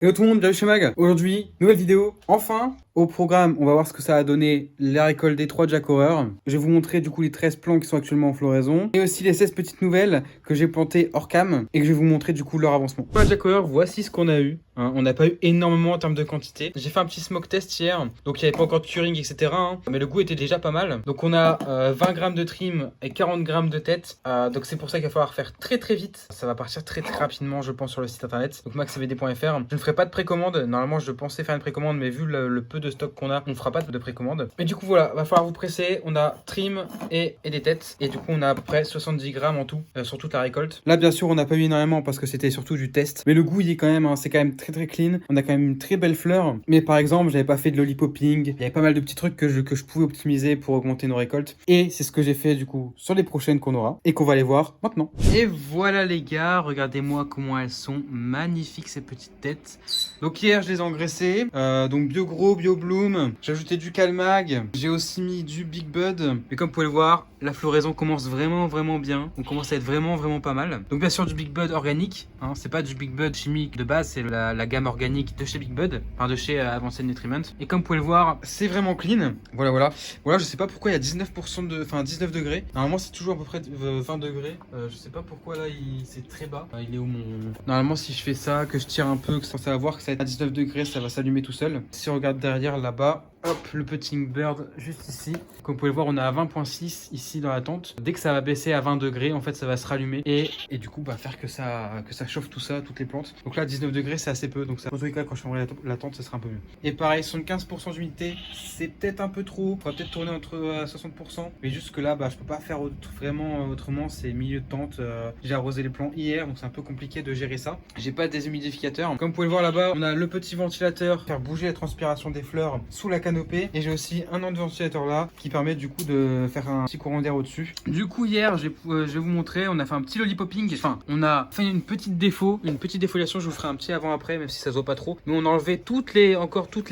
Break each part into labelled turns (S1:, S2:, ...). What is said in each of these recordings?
S1: Hello tout le monde, bienvenue chez Mag. Aujourd'hui, nouvelle vidéo. Enfin, au programme, on va voir ce que ça a donné la récolte des 3 Jack Horror. Je vais vous montrer du coup les 13 plants qui sont actuellement en floraison. Et aussi les 16 petites nouvelles que j'ai plantées hors cam. Et que je vais vous montrer du coup leur avancement. Pour la Jack Horror, voici ce qu'on a eu. On n'a pas eu énormément en termes de quantité. J'ai fait un petit smoke test hier. Donc il n'y avait pas encore de curing, etc. Mais le goût était déjà pas mal. Donc on a 20 grammes de trim et 40 grammes de tête. Donc c'est pour ça qu'il va falloir faire très vite. Ça va partir très rapidement, je pense, sur le site internet. Donc maxcvd.fr. Je ne ferai pas de précommande. Normalement, je pensais faire une précommande, mais vu le peu de stock qu'on a, on ne fera pas de précommande. Mais du coup, voilà, va falloir vous presser. On a trim et des têtes. Et du coup, on a à peu près 70 grammes en tout sur toute la récolte. Là, bien sûr, on n'a pas eu énormément parce que c'était surtout du test. Mais le goût, il est quand même, c'est quand même très clean. On a quand même une très belle fleur. Mais par exemple, j'avais pas fait de lollipopping. Il y avait pas mal de petits trucs que je pouvais optimiser pour augmenter nos récoltes. Et c'est ce que j'ai fait du coup sur les prochaines qu'on aura et qu'on va aller voir maintenant. Et voilà les gars, regardez-moi comment elles sont magnifiques ces petites têtes. Donc hier je les ai engraissées, donc bio gros, bio bloom. J'ai ajouté du calmag, j'ai aussi mis du big bud. Et comme vous pouvez le voir, la floraison commence vraiment bien. On commence à être vraiment pas mal. Donc bien sûr du big bud organique, hein, c'est pas du big bud chimique de base, c'est la gamme organique de chez Big Bud, enfin de chez Advanced Nutriment. Et comme vous pouvez le voir, c'est vraiment clean. Voilà, je sais pas pourquoi il y a 19% de, enfin 19 degrés. Normalement c'est toujours à peu près 20 degrés. Je sais pas pourquoi là c'est très bas. Il est où mon... Normalement si je fais ça, que je tire un peu, que ça va voir que ça va être à 19 degrés, ça va s'allumer tout seul. Si on regarde derrière là-bas, hop, le petit bird juste ici. Comme vous pouvez le voir, on est à 20.6 ici dans la tente. Dès que ça va baisser à 20 degrés, en fait, ça va se rallumer et du coup, faire que ça chauffe tout ça, toutes les plantes. Donc là, 19 degrés, c'est assez peu. Donc ça, en tous les cas, quand je fermerai la tente, ça sera un peu mieux. Et pareil, 75% d'humidité, c'est peut-être un peu trop. On va peut-être tourner entre 60%. Mais juste que là, je peux pas faire vraiment autrement. C'est milieu de tente. J'ai arrosé les plants hier, donc c'est un peu compliqué de gérer ça. J'ai pas de déshumidificateur. Comme vous pouvez le voir là-bas, on a le petit ventilateur, faire bouger la transpiration des fleurs sous la canopée. Et j'ai aussi un autre ventilateur là qui permet du coup de faire un petit courant d'air au-dessus. Du coup hier je vais vous montrer, on a fait un petit lollipopping. Enfin on a fait une petite défoliation. Je vous ferai un petit avant après même si ça se voit pas trop. Mais on a enlevé toutes les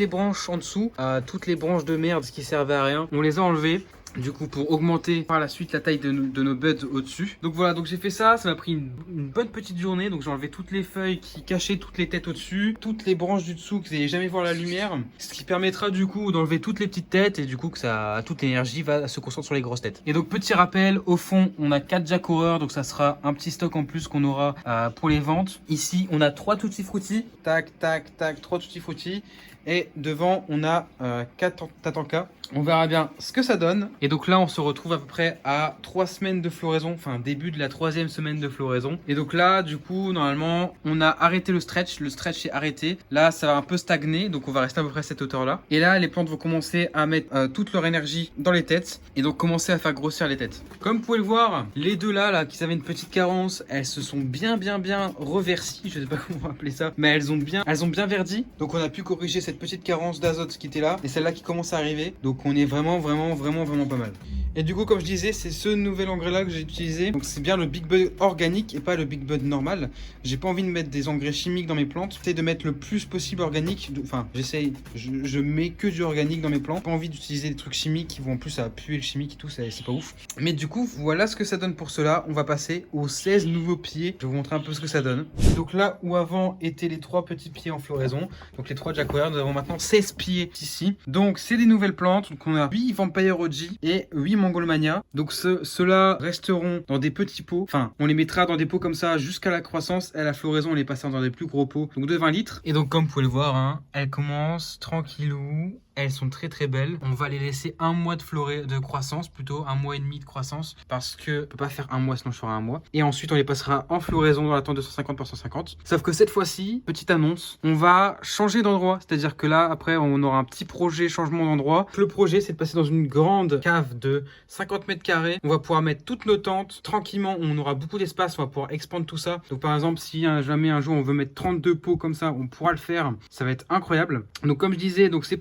S1: branches en dessous, toutes les branches de merde qui servaient à rien. On les a enlevées. Du coup pour augmenter par la suite la taille de nos buds au-dessus. Donc voilà, donc j'ai fait ça m'a pris une bonne petite journée. Donc j'ai enlevé toutes les feuilles qui cachaient toutes les têtes au-dessus, toutes les branches du dessous que vous n'allez jamais voir la lumière, ce qui permettra du coup d'enlever toutes les petites têtes et du coup que toute l'énergie va se concentrer sur les grosses têtes. Et donc petit rappel, au fond on a 4 Jack Horror, donc ça sera un petit stock en plus qu'on aura pour les ventes. Ici on a 3 Tutti Frutti, tac 3 Tutti Frutti. Et devant, on a 4 Tatanka. On verra bien ce que ça donne. Et donc là, on se retrouve à peu près à 3 semaines de floraison. Enfin, début de la 3e semaine de floraison. Et donc là, du coup, normalement, on a arrêté le stretch. Le stretch est arrêté. Là, ça va un peu stagner. Donc on va rester à peu près à cette hauteur-là. Et là, les plantes vont commencer à mettre toute leur énergie dans les têtes. Et donc commencer à faire grossir les têtes. Comme vous pouvez le voir, les deux là qui avaient une petite carence, elles se sont bien reversies. Je sais pas comment appeler ça. Mais elles ont bien verdi. Donc on a pu corriger cette petite carence d'azote qui était là et celle-là qui commence à arriver. Donc on est vraiment pas mal. Et du coup, comme je disais, c'est ce nouvel engrais là que j'ai utilisé. Donc c'est bien le Big Bud organique et pas le Big Bud normal. J'ai pas envie de mettre des engrais chimiques dans mes plantes. J'essaie de mettre le plus possible organique. Enfin, j'essaye. Je mets que du organique dans mes plantes. Pas envie d'utiliser des trucs chimiques qui vont en plus à puer le chimique et tout. C'est pas ouf. Mais du coup, voilà ce que ça donne pour cela. On va passer aux 16 nouveaux pieds. Je vais vous montrer un peu ce que ça donne. Donc là où avant étaient les 3 petits pieds en floraison, donc les 3 Jack Horror, nous avons maintenant 16 pieds ici. Donc c'est des nouvelles plantes. Donc on a 8 Vampire OG et 8 Mongolmania. Donc ceux-là resteront dans des petits pots. Enfin, on les mettra dans des pots comme ça jusqu'à la croissance. Et à la floraison, on les passera dans des plus gros pots. Donc de 20 litres. Et donc comme vous pouvez le voir, hein, elles commencent tranquillou. Elles sont très belles. On va les laisser un mois de croissance, plutôt un mois et demi de croissance, parce que on peut pas faire un mois sinon je ferai un mois. Et ensuite on les passera en floraison dans la tente de 150 par 150. Sauf que cette fois-ci, petite annonce, on va changer d'endroit. C'est-à-dire que là après on aura un petit projet changement d'endroit. Le projet c'est de passer dans une grande cave de 50 mètres carrés. On va pouvoir mettre toutes nos tentes tranquillement. On aura beaucoup d'espace. On va pouvoir expandre tout ça. Donc par exemple si jamais un jour on veut mettre 32 pots comme ça, on pourra le faire. Ça va être incroyable. Donc comme je disais, donc ces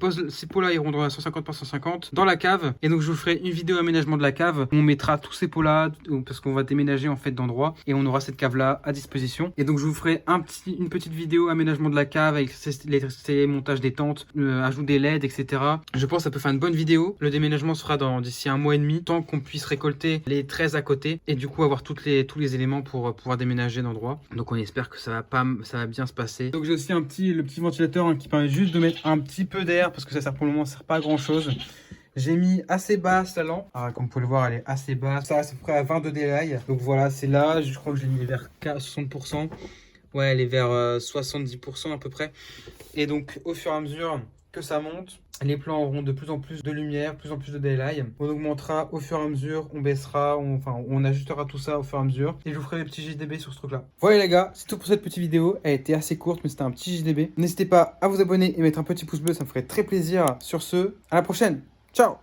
S1: pots là iront dans la 150 par 150 dans la cave. Et donc je vous ferai une vidéo aménagement de la cave. On mettra tous ces pots là parce qu'on va déménager en fait d'endroit et on aura cette cave là à disposition. Et donc je vous ferai une petite vidéo aménagement de la cave avec l'électricité, montage des tentes, ajout des LED, etc. Je pense que ça peut faire une bonne vidéo. Le déménagement se fera d'ici 1 mois et demi, tant qu'on puisse récolter les 13 à côté et du coup avoir tous les éléments pour pouvoir déménager d'endroit. Donc on espère que ça va bien se passer. Donc j'ai aussi le petit ventilateur hein, qui permet juste de mettre un petit peu d'air parce que ça sert pour le moment, ça sert pas à grand chose. J'ai mis assez basse la lampe. Alors, comme vous pouvez le voir, elle est assez basse. Ça, c'est près à 22 délai. Donc voilà, c'est là. Je crois que je l'ai mis vers 60%. Ouais, elle est vers 70% à peu près. Et donc, au fur et à mesure que ça monte, les plans auront de plus en plus de lumière, de plus en plus de daylight. On augmentera au fur et à mesure, on baissera, on ajustera tout ça au fur et à mesure. Et je vous ferai des petits JDB sur ce truc-là. Voilà les gars, c'est tout pour cette petite vidéo. Elle était assez courte, mais c'était un petit JDB. N'hésitez pas à vous abonner et mettre un petit pouce bleu, ça me ferait très plaisir. Sur ce, à la prochaine. Ciao!